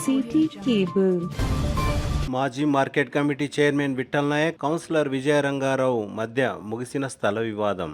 City cable. మాజీ market committee chairman Vithal Naik, councillor Vijayarangarao మధ్య ముగిసిన స్థల వివాదం.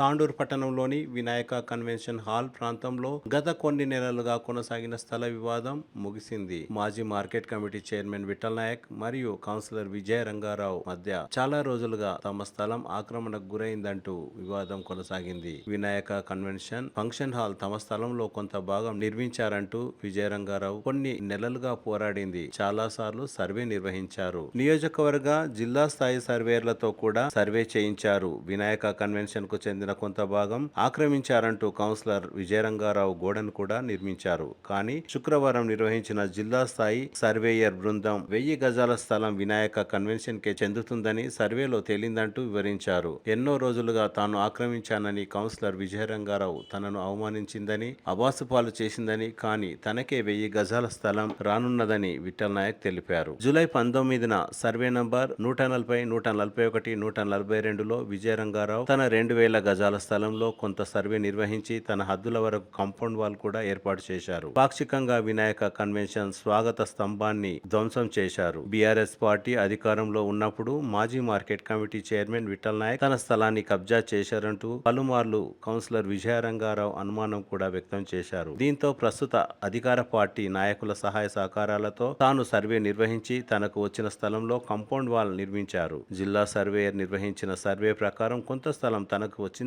తాండూరు పట్టణంలోని వినాయక కన్వెన్షన్ హాల్ ప్రాంతంలో గత కొన్ని నెలలుగా కొనసాగిన స్థల వివాదం ముగిసింది. మాజీ market committee chairman Vithal Naik మరియు కౌన్సిలర్ విజయ రంగారావు మధ్య చాలా రోజులుగా తమ స్థలం ఆక్రమణకు గురైందంటూ వివాదం కొనసాగింది. వినాయక కన్వెన్షన్ ఫంక్షన్ హాల్ తమ స్థలంలో కొంత భాగం నిర్మించారంటూ విజయ రంగారావు కొన్ని నెలలుగా పోరాడింది. చాలా సార్లు సర్వే నిర్వహించారు. నియోజకవర్గ జిల్లా స్థాయి సర్వేర్లతో కూడా సర్వే చేయించారు. వినాయక కన్వెన్షన్ కు చెందిన కొంత భాగం ఆక్రమించారంటూ కౌన్సిలర్ విజయరంగారావు గోడను కూడా నిర్మించారు. కానీ శుక్రవారం నిర్వహించిన జిల్లా స్థాయి సర్వేయర్ బృందం 1000 గజాల స్థలం వినాయక కన్వెన్షన్ కే చెందుతుందని సర్వేలో తేలిందంటూ వివరించారు. ఎన్నో రోజులుగా తాను ఆక్రమించానని, కౌన్సిలర్ విజయరంగారావు తనను అవమానించిందని, అబాసుపాలు చేసిందని, కానీ తనకే 1000 గజాల స్థలం రానున్నదని విఠల్ నాయక్ తెలిపారు. జూలై 19న సర్వే నంబర్ 140, 141, 142లో విజయరంగారావు తన 2000 గజాల స్థలంలో కొంత సర్వే నిర్వహించి తన హద్దుల వరకు కాంపౌండ్ వాల్ కూడా ఏర్పాటు చేశారు. పాక్షికంగా వినాయక కన్వెన్షన్ స్వాగత స్తంభాన్ని ధ్వంసం చేశారు. బీఆర్ఎస్ పార్టీ అధికారంలో ఉన్నప్పుడు మాజీ market committee chairman Vithal Naik తన స్థలాన్ని కబ్జా చేశారంటూ పలుమార్లు కౌన్సిలర్ విజయరంగారావు అనుమానం కూడా వ్యక్తం చేశారు. దీంతో ప్రస్తుత అధికార పార్టీ నాయకుల సహాయ సహకారాలతో తాను సర్వే నిర్వహించి తనకు వచ్చిన స్థలంలో కాంపౌండ్ వాల్ నిర్మించారు. జిల్లా సర్వేయర్ నిర్వహించిన సర్వే ప్రకారం కొంత స్థలం తనకు వచ్చిందంటూ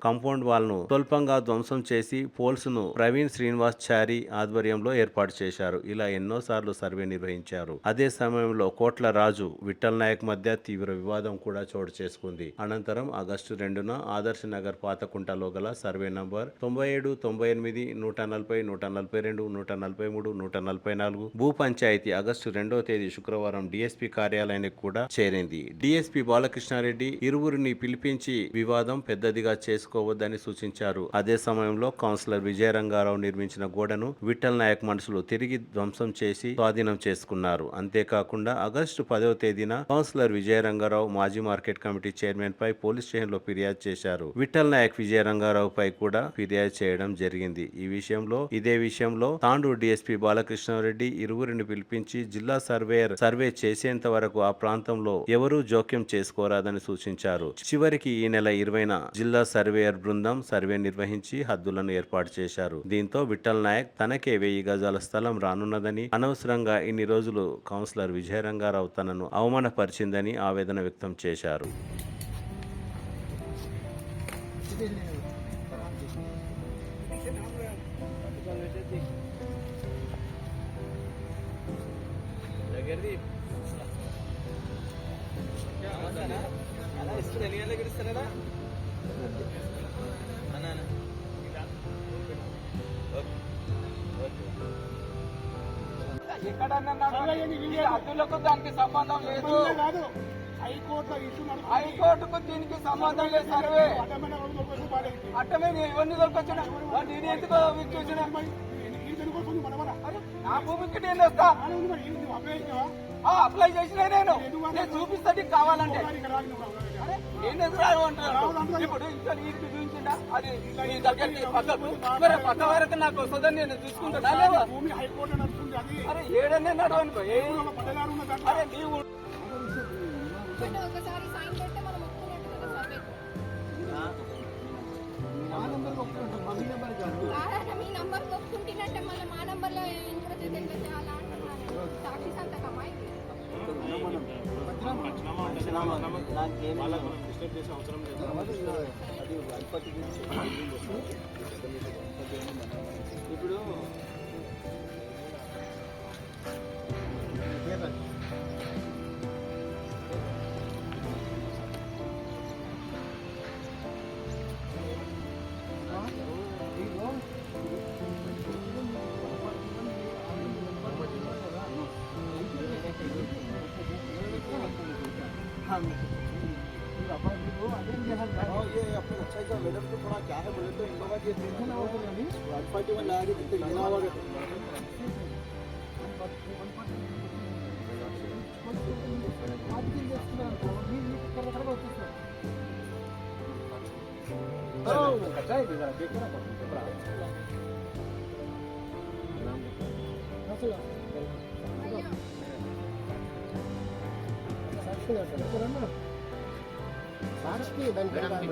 కాంపౌండ్ వాల్ ను స్వల్పంగా ధ్వంసం చేసి పోల్స్ ను ప్రవీణ్ శ్రీనివాస్ చారి ఆధ్వర్యంలో ఏర్పాటు చేశారు. ఇలా ఎన్నో సార్లు సర్వే నిర్వహించారు. అదే సమయంలో కోట్ల రాజు, విఠల్ నాయక్ మధ్య తీవ్ర వివాదం కూడా చోటు చేసుకుంది. అనంతరం ఆగస్టు 2న ఆదర్శ్ నగర్ పాతకుంటలో గల సర్వే నంబర్ 97, 98, 140, 142, 143, 144 భూ పంచాయతీ ఆగస్టు 2వ తేదీ శుక్రవారం డీఎస్పీ కార్యాలయానికి కూడా చేరింది. డీఎస్పీ బాలకృష్ణారెడ్డి ఇరువురిని పిలిపించి వివాదం పెద్దదిగా చేసుకోవద్దని సూచించారు. అదే సమయంలో కౌన్సిలర్ విజయరంగారావు నిర్మించిన గోడను విఠల్ నాయక్ మనుషులు తిరిగి ధ్వంసం చేసి స్వాధీనం చేసుకున్నారు. అంతేకాకుండా ఆగస్టు 10వ తేదీన కౌన్సిలర్ విజయరంగారావు మాజీ మార్కెట్ కమిటీ చైర్మన్ పై పోలీస్ స్టేషన్ లో ఫిర్యాదు చేశారు. విఠల్ నాయక్ విజయరంగారావు పై కూడా ఫిర్యాదు చేయడం జరిగింది. ఇదే విషయంలో తాండూరు డీఎస్పీ బాలకృష్ణారెడ్డి ఇరువురిని పిలిపించి జిల్లా సర్వేయర్ సర్వే చేసేంత వరకు ఆ ప్రాంతంలో ఎవరూ జోక్యం చేసుకోరాదని సూచించారు. చివరికి ఈ నెల 20న జిల్లా సర్వేయర్ బృందం సర్వే నిర్వహించి హద్దులను ఏర్పాటు చేశారు. దీంతో విఠల్ నాయక్ తనకే 1000 గజాల స్థలం రానున్నదని, అనవసరంగా ఇన్ని రోజులు కౌన్సిలర్ విజయరంగారావు తనను అవమానపరిచిందని ఆవేదన వ్యక్తం చేశారు. హద్దులకు దానికి సంబంధం లేదు. హైకోర్టుకు దీనికి సంబంధం లేదు. సర్వే అట్టమే ఇవన్నీ దొరకొచ్చిన నేను ఎందుకు చూసిన నా భూమికి నేను వస్తా అప్లై చేసిన నేను చూపిస్తా కావాలంటే నేను ఎదురు అంటాను. ఇప్పుడు ఇంకా నీకు చూపించిందా అది నీ దగ్గరికి పక్కకు మరి పక్క వరకు నాకు వస్తుందని నేను చూసుకుంటున్నా. అరే ఏడనే నడవనుకో. అరే నీవు మీ నంబర్ ఒప్పుకుంటున్నట్టే మళ్ళీ మా నంబర్లో ఇంట్రెస్ట్ అలా అంటున్నాను. సాక్షి సంతకమా ఇప్పుడు ये अपने अच्छा ही वेदर तो थोड़ा क्या है बोले तो इन लोगों की टेंशन है वो तो नहीं 141 लगा के कितने लेना होगा अच्छा है जरा देखो ना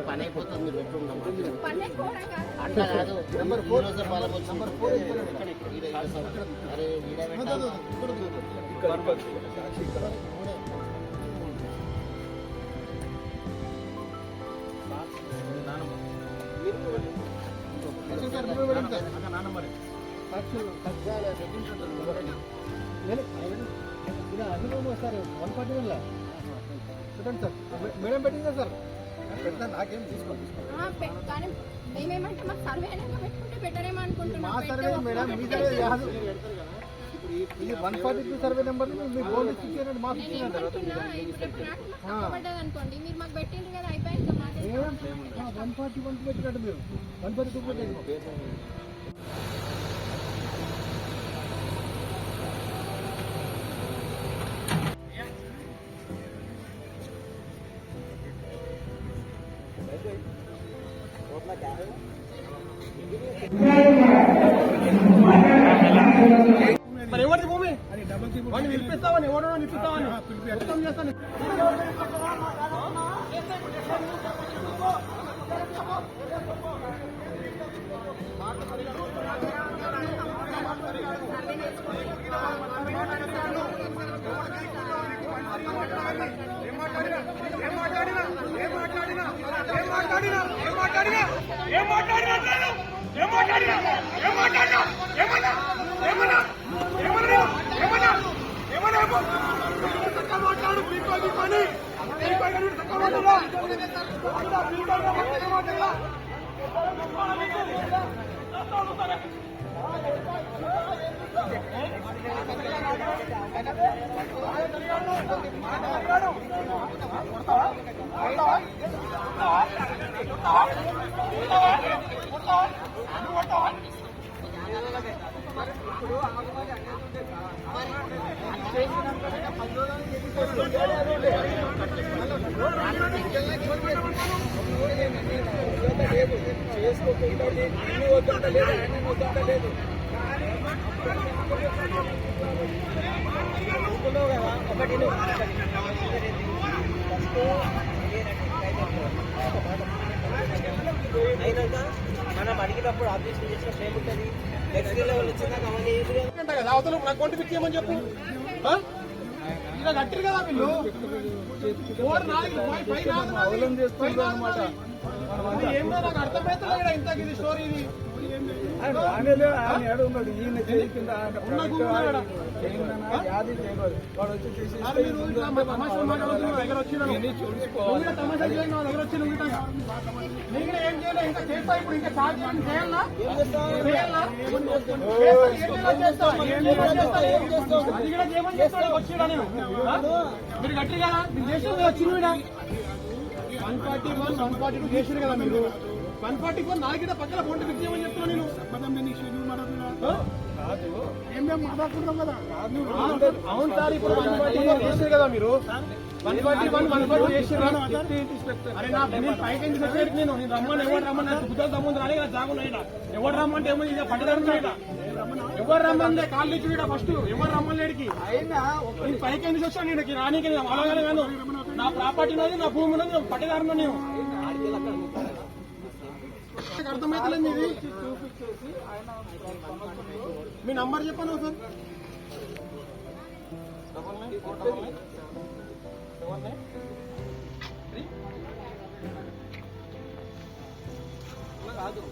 పని అయిపోతుంది పెట్టుకున్నాం పని అయిపోవడం కాదు. అట్లా కాదు ఈరోజు పాలకొచ్చి అరే మేడం పెట్టిందా సార్ పెడతా నాకేం తీసుకోండి కానీ మేమేమంటే మాకు సర్వే అయినాక పెట్టుకుంటే బెటర్ ఏమో అనుకుంటున్నాం. మా సర్వే మేడం మీ సర్వే కాదు ఇది 142 సర్వే నెంబర్ మీ బోర్డు ఇచ్చారండి మాకు ఇచ్చారండి అనుకోండి మీరు మాకు పెట్టిండ్రు కదా అయిపోయింది కదా మాది. 141 పెట్టినట్టు మీరు 142 పెట్టండి మరి ఎవరి భూమి వాడిని పిలిపిస్తామని ఎవడో నిలుపుతామని మొత్తం చేస్తాను మనం అడిగినప్పుడు ఆబ్జెక్షన్ చేసిన సేమ్ ఉంటుంది నెక్స్ట్ లెవెల్ వచ్చిందాక అవన్నీ కదా అవతల నాకు కొంట పిచ్చేయమని చెప్పు ఇలా కట్టిరు కదా వీళ్ళు ఏమో నాకు అర్థమవుతుంది కదా ఇంతకు ఇది స్టోరీ ఇది మీరు గట్టి కదా మీరు చేసిన వచ్చిన 141 142 చేసారు కదా మీరు 141 నాలుగిట పక్కన ఫోన్ ఫిక్స్ చేయమని చెప్తున్నా నేను మాట్లాడుకుంటాం కదా అవును సార్ ఇప్పుడు 141 చేసారు కదా మీరు 141 చేసారు అరే నా పైకి ఎందుకు వచ్చేది నేను రమ్మని ఎవరు రమ్మని నాకు బుద్ధలు తమ్ముంది రాలే కదా జాగున్నా ఎవరు రమ్మంటే ఏమో ఇక పట్టదారు ఎవరు రమ్మందే కాళ్ళు ఇచ్చి ఫస్ట్ ఎవరు రమ్మలేడికి నేను పైకి ఎందుకు వచ్చాను నేను రానికి అలాగే కాను నా ప్రాపర్టీ ఉన్నది నా భూమి ఉన్నది పట్టదారు నేను అర్థమవుతలేదు మీది మీ నంబర్ చెప్పాను సార్ కాదు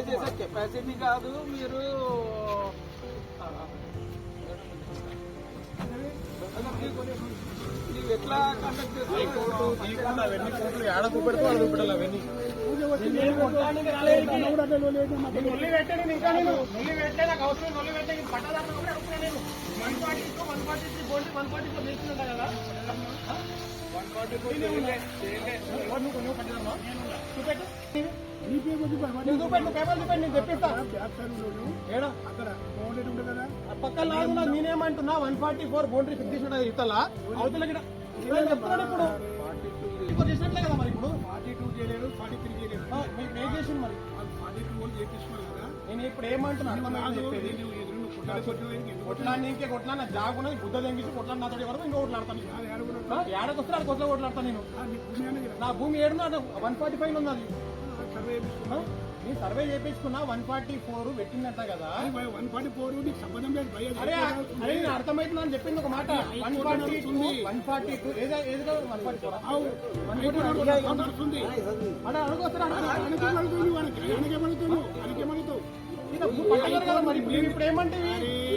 చేసే కెపాసిటీ కాదు మీరు ఎట్లా కండక్ట్ చేస్తారు అవన్నీ కోట్లు ఏడ చూపెడతా వాళ్ళు చూపెట్టాలి అవన్నీ నొల్లి పెట్టండి ఇంకా నేను నొల్లి పెట్టే నాకు అవసరం నొల్లి పెట్టే పట్టదారు కూడా అడుగుతున్నా నేను 140 బోల్ట్ 144 చేస్తున్నా కదా 144 పట్టదామా చూపెట్టు పక్కన లాగున్నా నేనేమంటున్నా 144 బౌండరీ ఫిక్స్ చేసిన ఇతలా అవతల చెప్తున్నాడు ఇప్పుడు చేసినట్లే కదా మరి ఇప్పుడు 42 చేయలేడు 43 చేయలేడు చేసింది మరి 42 చేపించుకోవాలి కదా నేను ఇప్పుడు ఏమంటున్నాను చెప్పేది కొట్లాడికే కొట్లాడిన జాగున బుద్ధ తెంగిసి కొట్లాడి నాతో వరకు ఇంకో కొట్లాడతాను ఏడకొస్తే ఆడ కొట్ల కొట్లాడతాను నేను నా భూమి ఏడు 145 ఉన్నది నేను సర్వే చేయించుకున్నా 144 పెట్టిందంట కదా 144 నీకు సంబంధం లేదు భయ్యా. అరే అరే నేను అర్థమైతుంది అని చెప్పింది ఒక మాట 142 ఏదో 144 నడుస్తుంది అక్కడ అడుగుతారా అనకేమడుతావు మరి మీరు ఇప్పుడు ఏమంటే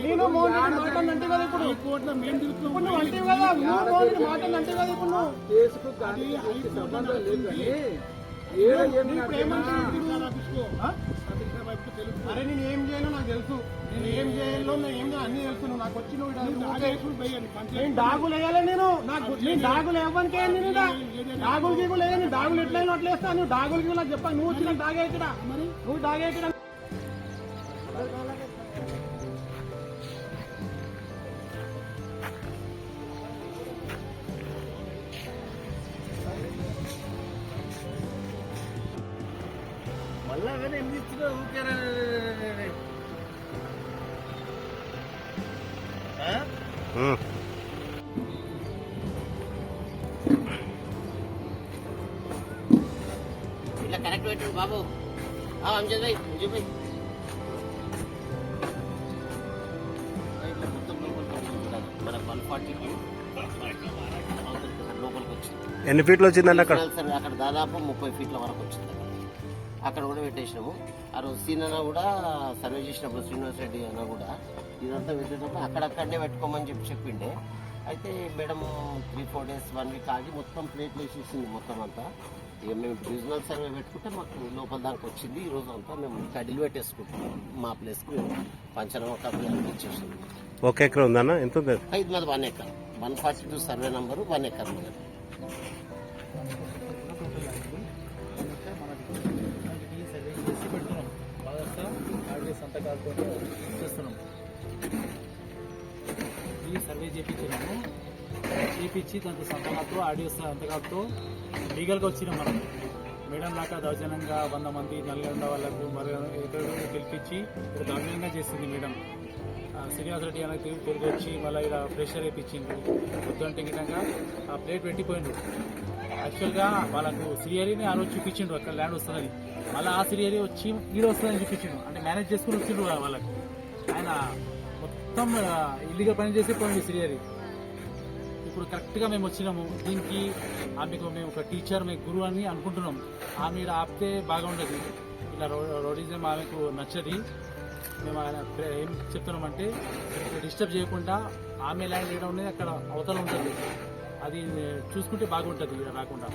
నేను మాటలు అంటే కదా ఇప్పుడు కోట్ల మేము ఇప్పుడు నువ్వు అంటే కదా మాటలు అంటే కదా ఇప్పుడు అరే నేను ఏం చేయాలో నాకు తెలుసు నేను ఏం చేయాలో నేను ఏం అన్ని తెలుసు నువ్వు నాకు వచ్చి నేను డాగులు వేయాలి నేను డాగులు ఇవ్వనికే నేను డాగులు గీగులు వేయాలి డాగులు ఎట్లయినా అట్లేస్తాను నువ్వు డాగులు గీగులు నాకు చెప్పాను నువ్వు వచ్చి నాకు డాగే ఇక్కడ నువ్వు డాగే ఇక్కడ మళ్ళా కానీ ఎందుకు ఇచ్చినా ఊరికేనా ఇట్లా కరెక్ట్ పెట్టండి బాబు అంజద్ భాయ్ మనకు 142 లోపలికి వచ్చింది. ఎన్ని ఫీట్లు వచ్చిందండి అక్కడ? సరే అక్కడ దాదాపు 30 ఫీట్ల వరకు వచ్చింది. అక్కడ కూడా పెట్టేసినాము. ఆ రోజు సీనన్న కూడా సర్వే చేసినప్పుడు శ్రీనివాస్ రెడ్డి అన్న కూడా ఇదంతా పెట్టేటప్పుడు అక్కడక్కడనే పెట్టుకోమని చెప్పిండే. అయితే మేడం 3-4 డేస్ 1 వీక్ ఆగి మొత్తం ప్లేట్లు వేసేసింది మొత్తం అంతా. ఇక మేము డివిజనల్ సర్వే పెట్టుకుంటే మాకు లోపల దానికి వచ్చింది. ఈ రోజు అంతా మేము కడిలు పెట్టేసుకుంటాం. మా ప్లేస్కి మేము పంచనామా కాపీ ఇచ్చేసింది. 1 ఎకరం ఉందన్న? ఎంత ఉంది? 1 ఎకర్ 142 సర్వే నంబరు 1 ఎకర్ మీద. సంతకాలతో చేస్తున్నాం. ఈ సర్వే చేయించినాము. చేయించి దాంట్లో సంతకాలతో ఆడియో సంతకాలతో లీగల్గా వచ్చినాం. మనం మేడం లాగా దౌర్జన్యంగా 100 మంది నల్గొండ వాళ్ళకు మరి పిలిపించి ఇక్కడ దౌర్జన్యంగా చేసింది మేడం. శ్రీనివాస్ రెడ్డి అనేది తిరిగి వచ్చి మళ్ళీ ఇలా ప్రెషర్ వేయించింది. వద్దంటే విధంగా ఆ ప్లేట్ పెట్టిపోయిండు. యాక్చువల్గా వాళ్ళకు సిరియరీని ఆ రోజు చూపించిండు అక్కడ ల్యాండ్ వస్తుందని. మళ్ళీ ఆ సిరియరీ వచ్చి ఈడ వస్తుందని చూపించిండు. అంటే మేనేజ్ చేసుకుని వచ్చిండు వాళ్ళకి. ఆయన మొత్తం ఇల్లీగల్ పని చేసి పోయింది సిరియరీ. ఇప్పుడు కరెక్ట్గా మేము వచ్చినాము. దీనికి ఆమెకు మేము ఒక టీచర్ మేము గురువు అని అనుకుంటున్నాం. ఆమె ఆపితే బాగుండదు. ఇలా రోడిజం ఆమెకు నచ్చది. మేము ఆయన ఏం చెప్తున్నామంటే డిస్టర్బ్ చేయకుండా ఆమె ల్యాండ్ వేయడం అనేది అక్కడ అవతల ఉంటుంది. అది చూసుకుంటే బాగుంటుంది ఇక్కడ రాకుండా.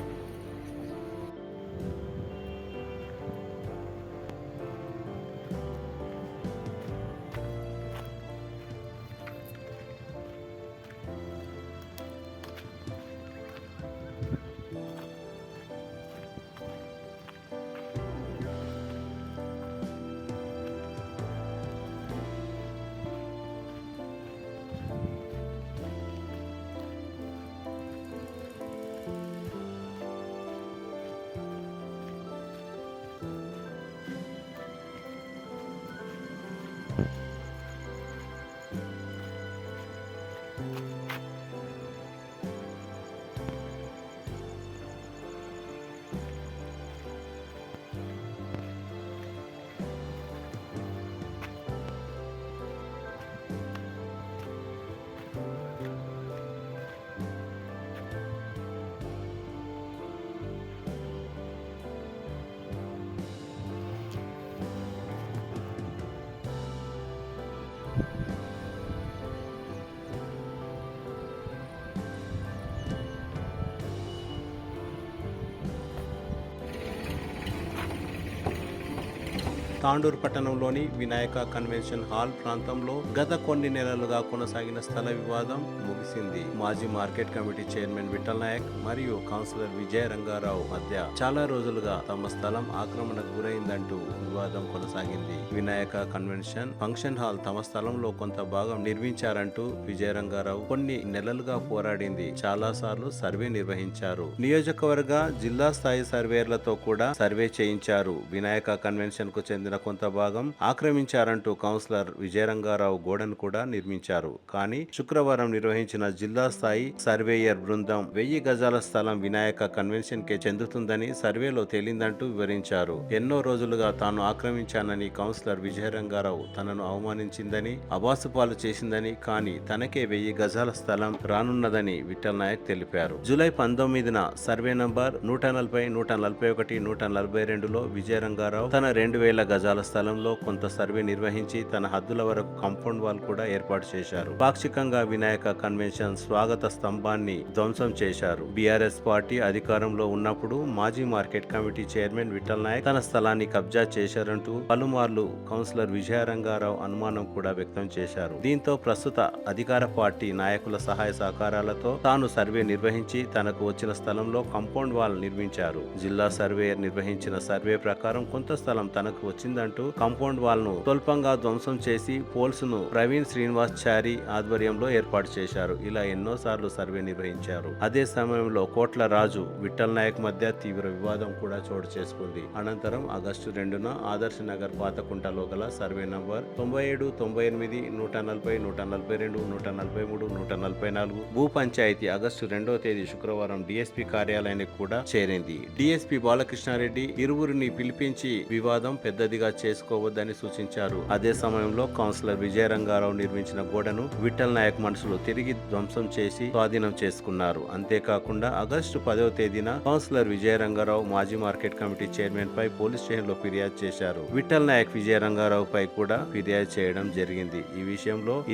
తాండూరు పట్టణంలోని వినాయక కన్వెన్షన్ హాల్ ప్రాంతంలో గత కొన్ని నెలలుగా కొనసాగిన స్థల వివాదం ముగిసింది. మాజీ market committee chairman Vithal Naik మరియు కౌన్సిలర్ విజయ రంగారావు మధ్య చాలా రోజులుగా తమ స్థలం ఆక్రమణకు గురైందంటూ వివాదం కొనసాగింది. వినాయక కన్వెన్షన్ ఫంక్షన్ హాల్ తమ స్థలంలో కొంత భాగం నిర్మించారంటూ విజయ రంగారావు కొన్ని నెలలుగా పోరాడింది. చాలా సార్లు సర్వే నిర్వహించారు. నియోజకవర్గ జిల్లా స్థాయి సర్వేర్లతో కూడా సర్వే చేయించారు. వినాయక కన్వెన్షన్ కు చెందిన చెందిన కొంత భాగం ఆక్రమించారంటూ కౌన్సిలర్ విజయరంగారావు గోడను కూడా నిర్మించారు. కానీ శుక్రవారం నిర్వహించిన జిల్లా స్థాయి సర్వేయర్ బృందం 1000 గజాల స్థలం వినాయక కన్వెన్షన్ కే చెందుతుందని సర్వేలో తేలిందంటూ వివరించారు. ఎన్నో రోజులుగా తాను ఆక్రమించానని కౌన్సిలర్ విజయరంగారావు తనను అవమానించిందని, అబాసుపాలు చేసిందని, కానీ తనకే 1000 గజాల స్థలం రానున్నదని విఠల్ నాయక్ తెలిపారు. జూలై 19న సర్వే నంబర్ 140, 141, 142లో విజయరంగారావు తన 2000 గజాల స్థలంలో కొంత సర్వే నిర్వహించి తన హద్దుల వరకు కాంపౌండ్ వాల్ కూడా ఏర్పాటు చేశారు. పాక్షికంగా వినాయక కన్వెన్షన్ స్వాగత స్తంభాన్ని ధ్వంసం చేశారు. బీఆర్ఎస్ పార్టీ అధికారంలో ఉన్నప్పుడు మాజీ market committee chairman Vithal Naik తన స్థలాన్ని కబ్జా చేశారంటూ పలుమార్లు కౌన్సిలర్ విజయరంగారావు అనుమానం కూడా వ్యక్తం చేశారు. దీంతో ప్రస్తుత అధికార పార్టీ నాయకుల సహాయ సహకారాలతో తాను సర్వే నిర్వహించి తనకు వచ్చిన స్థలంలో కాంపౌండ్ వాల్ నిర్మించారు. జిల్లా సర్వేయర్ నిర్వహించిన సర్వే ప్రకారం కొంత స్థలం తనకు వచ్చిందంటూ కాంపౌండ్ వాల్ ను స్వల్పంగా ధ్వంసం చేసి పోల్స్ ను ప్రవీణ్ శ్రీనివాస్ చారి ఆధ్వర్యంలో ఏర్పాటు చేశారు. ఇలా ఎన్నోసార్లు సర్వే నిర్వహించారు. అదే సమయంలో కోట్ల రాజు, విఠల్ నాయక్ మధ్య తీవ్ర వివాదం కూడా చోటు చేసుకుంది. అనంతరం ఆగస్టు 2న ఆదర్శ్ నగర్ పాతకుంటలో గల సర్వే నంబర్ 97, 98, 140, 142, 143, 144 భూ పంచాయతీ ఆగస్టు 2వ తేదీ శుక్రవారం డీఎస్పీ కార్యాలయానికి కూడా చేరింది. డీఎస్పీ బాలకృష్ణారెడ్డి ఇరువురిని పిలిపించి వివాదం పెద్దదిగా చేసుకోవద్దని సూచించారు. అదే సమయంలో కౌన్సిలర్ విజయరంగారావు నిర్మించిన గోడను విఠల్ నాయక్ మనుషులు తిరిగి ధ్వంసం చేసి స్వాధీనం చేసుకున్నారు. అంతేకాకుండా ఆగస్టు 10వ తేదీన కౌన్సిలర్ విజయరంగారావు మాజీ మార్కెట్ కమిటీ చైర్మన్ పై పోలీస్ స్టేషన్ లో ఫిర్యాదు చేశారు. విఠల్ నాయక్ విజయరంగారావు పై కూడా ఫిర్యాదు చేయడం జరిగింది.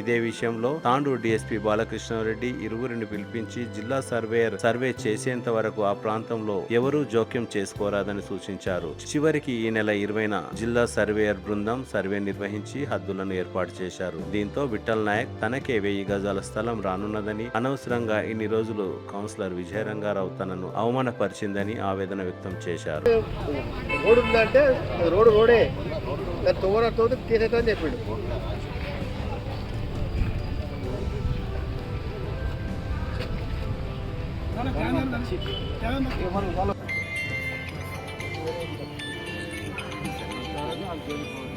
ఇదే విషయంలో తాండూరు డీఎస్పీ బాలకృష్ణారెడ్డి ఇరువురిని పిలిపించి జిల్లా సర్వేయర్ సర్వే చేసేంత వరకు ఆ ప్రాంతంలో ఎవరూ జోక్యం చేసుకోరాదని సూచించారు. చివరికి ఈ నెల 20న జిల్లా సర్వేయర్ బృందం సర్వే నిర్వహించి హద్దులను ఏర్పాటు చేశారు. దీంతో విఠల్ నాయక్ తనకే 1000 గజాల స్థలం రానున్నదని, అనవసరంగా ఇన్ని రోజులు కౌన్సిలర్ విజయరంగారావు తనను అవమానపరిచిందని ఆవేదన వ్యక్తం చేశారు. రోడ్డు ఉందంటే రోడే తోరతో తీసేతో చెప్పిండు.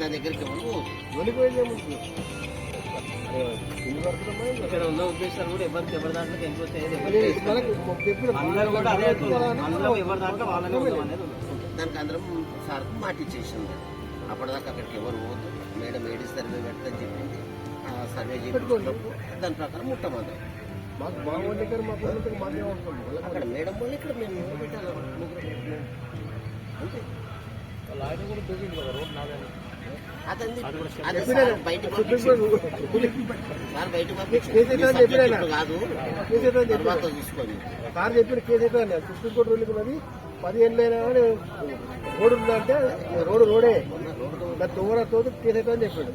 దాని దగ్గరికి ఇక్కడ ఉన్న ఉద్దేశాలు కూడా ఎవరి దాంట్లో ఎంక్రోచ్ అయ్యేది అందరూ కూడా అదే అందులో ఎవరి దాంట్లో వాళ్ళనే ఉందాం అనేది ఉంది. దానికి అందరం సార్ మాట ఇచ్చేసింది. అప్పటిదాకా అక్కడికి ఎవరు పోదు, మేడం ఏడి సర్వే పెట్టదని చెప్పింది. ఆ సర్వే చేయించుకున్నప్పుడు దాని ప్రకారం ముట్టమంది. మాకు బాగుండే అక్కడ మేడం వాళ్ళు ఇక్కడ మేము పెట్టాలి అంతే. అతన్ని బయటకు కాదు తర్వాత చూసుకోండి. సార్ చెప్పిన కేసు అయితే సుప్రీంకోర్టు రూలింగ్ ఉన్నది. 10 ఏళ్ళైనా రోడ్డు ఉందంటే రోడే దాని తోరతో కేసు అయితే అని చెప్పాడు.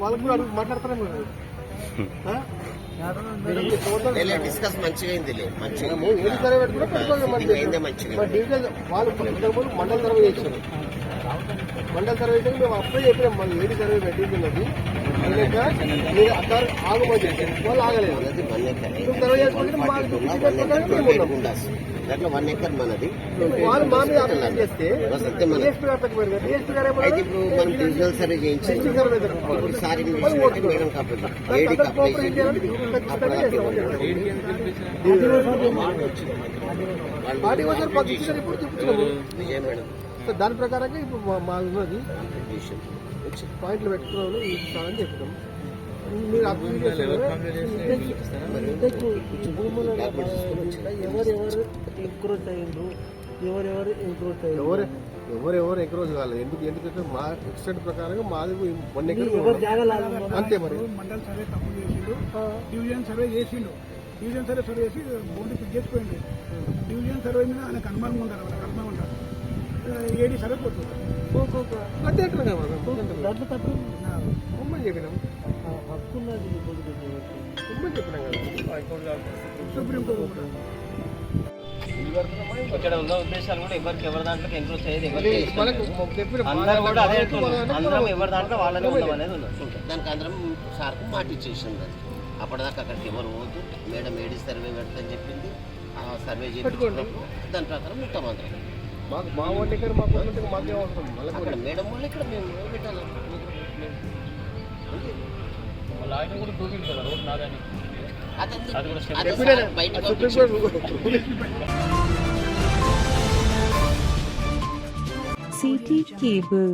వాళ్ళకు కూడా మాట్లాడతారా డిస్కస్ మంచిగా అయింది. మంచిగా వాళ్ళు మండల సర్వే చేశారు. మండల సర్వే చేసి మేము అప్పుడే చెప్పినాం మళ్ళీ ఏడి సర్వే పెట్టింది. మీరు అక్కడ ఆగమని చెప్పారు, వాళ్ళు ఆగలేదు. సర్వే చేసుకుంటే దాంట్లో 1 ఎకర్ మనది. వాళ్ళు మా మీద అప్లై చేస్తే డిఎస్పీ గారు డిఎస్పీ గారు అయితే ఇప్పుడు మనం డివిజనల్ సర్వే చేయించి సారీ మేడం కాపీ దాని ప్రకారంగా ఇప్పుడు మా ఉన్నది పాయింట్లు పెట్టుకున్నాను అని చెప్తాం. మీరు అభివృద్ధి ఎవరెవరు ఎంక్రోచ్ అయ్యిండ్రు, ఎవరెవరు ఎంక్రోచ్ కాలేదు. ఎందుకంటే మా ఎక్స్టెంట్ ప్రకారంగా మాది 1 ఎకర్ అంతే. మరి మండల్ సర్వే తప్పు చేసిండు, డివిజన్ సర్వే చేసిండు. డివిజన్ సర్వే చేసి బోర్డు పిక్ చేసిపోయింది. డివిజన్ సర్వే మీద ఆయనకు అనుమానం ఉంటారు. ఏడి సర్వే పోతుంది అంతే అంటారు కదా. దాంట్లో తప్పు ఉమ్మని చెప్పినాం, హక్కున్నది ఉమ్మని చెప్పినాం కదా. సుప్రీంకోర్టు ఇక్కడ ఉన్న ఉద్దేశాలు కూడా ఎవరి దాంట్లో ఎంక్రోచ్ అయ్యేది అందరూ కూడా అదే అందరం ఎవరి దాంట్లో వాళ్ళనే ఉందాం అనేది ఉంది. దానికి అందరం సార్కు మాట ఇచ్చేసింది. అప్పటిదాకా అక్కడికి ఎవరు పోదు. మేడం ఏడీ సర్వే పెడతాని చెప్పింది. ఆ సర్వే చేయించుకున్నప్పుడు దాని ప్రకారం ఉంటాం అందరం. మాకు మా 1 ఎకర్ మాకు మాకే అవసరం మళ్ళీ అక్కడ మేడం వాళ్ళు ఇక్కడ మేము పెట్టాలి. CT cable.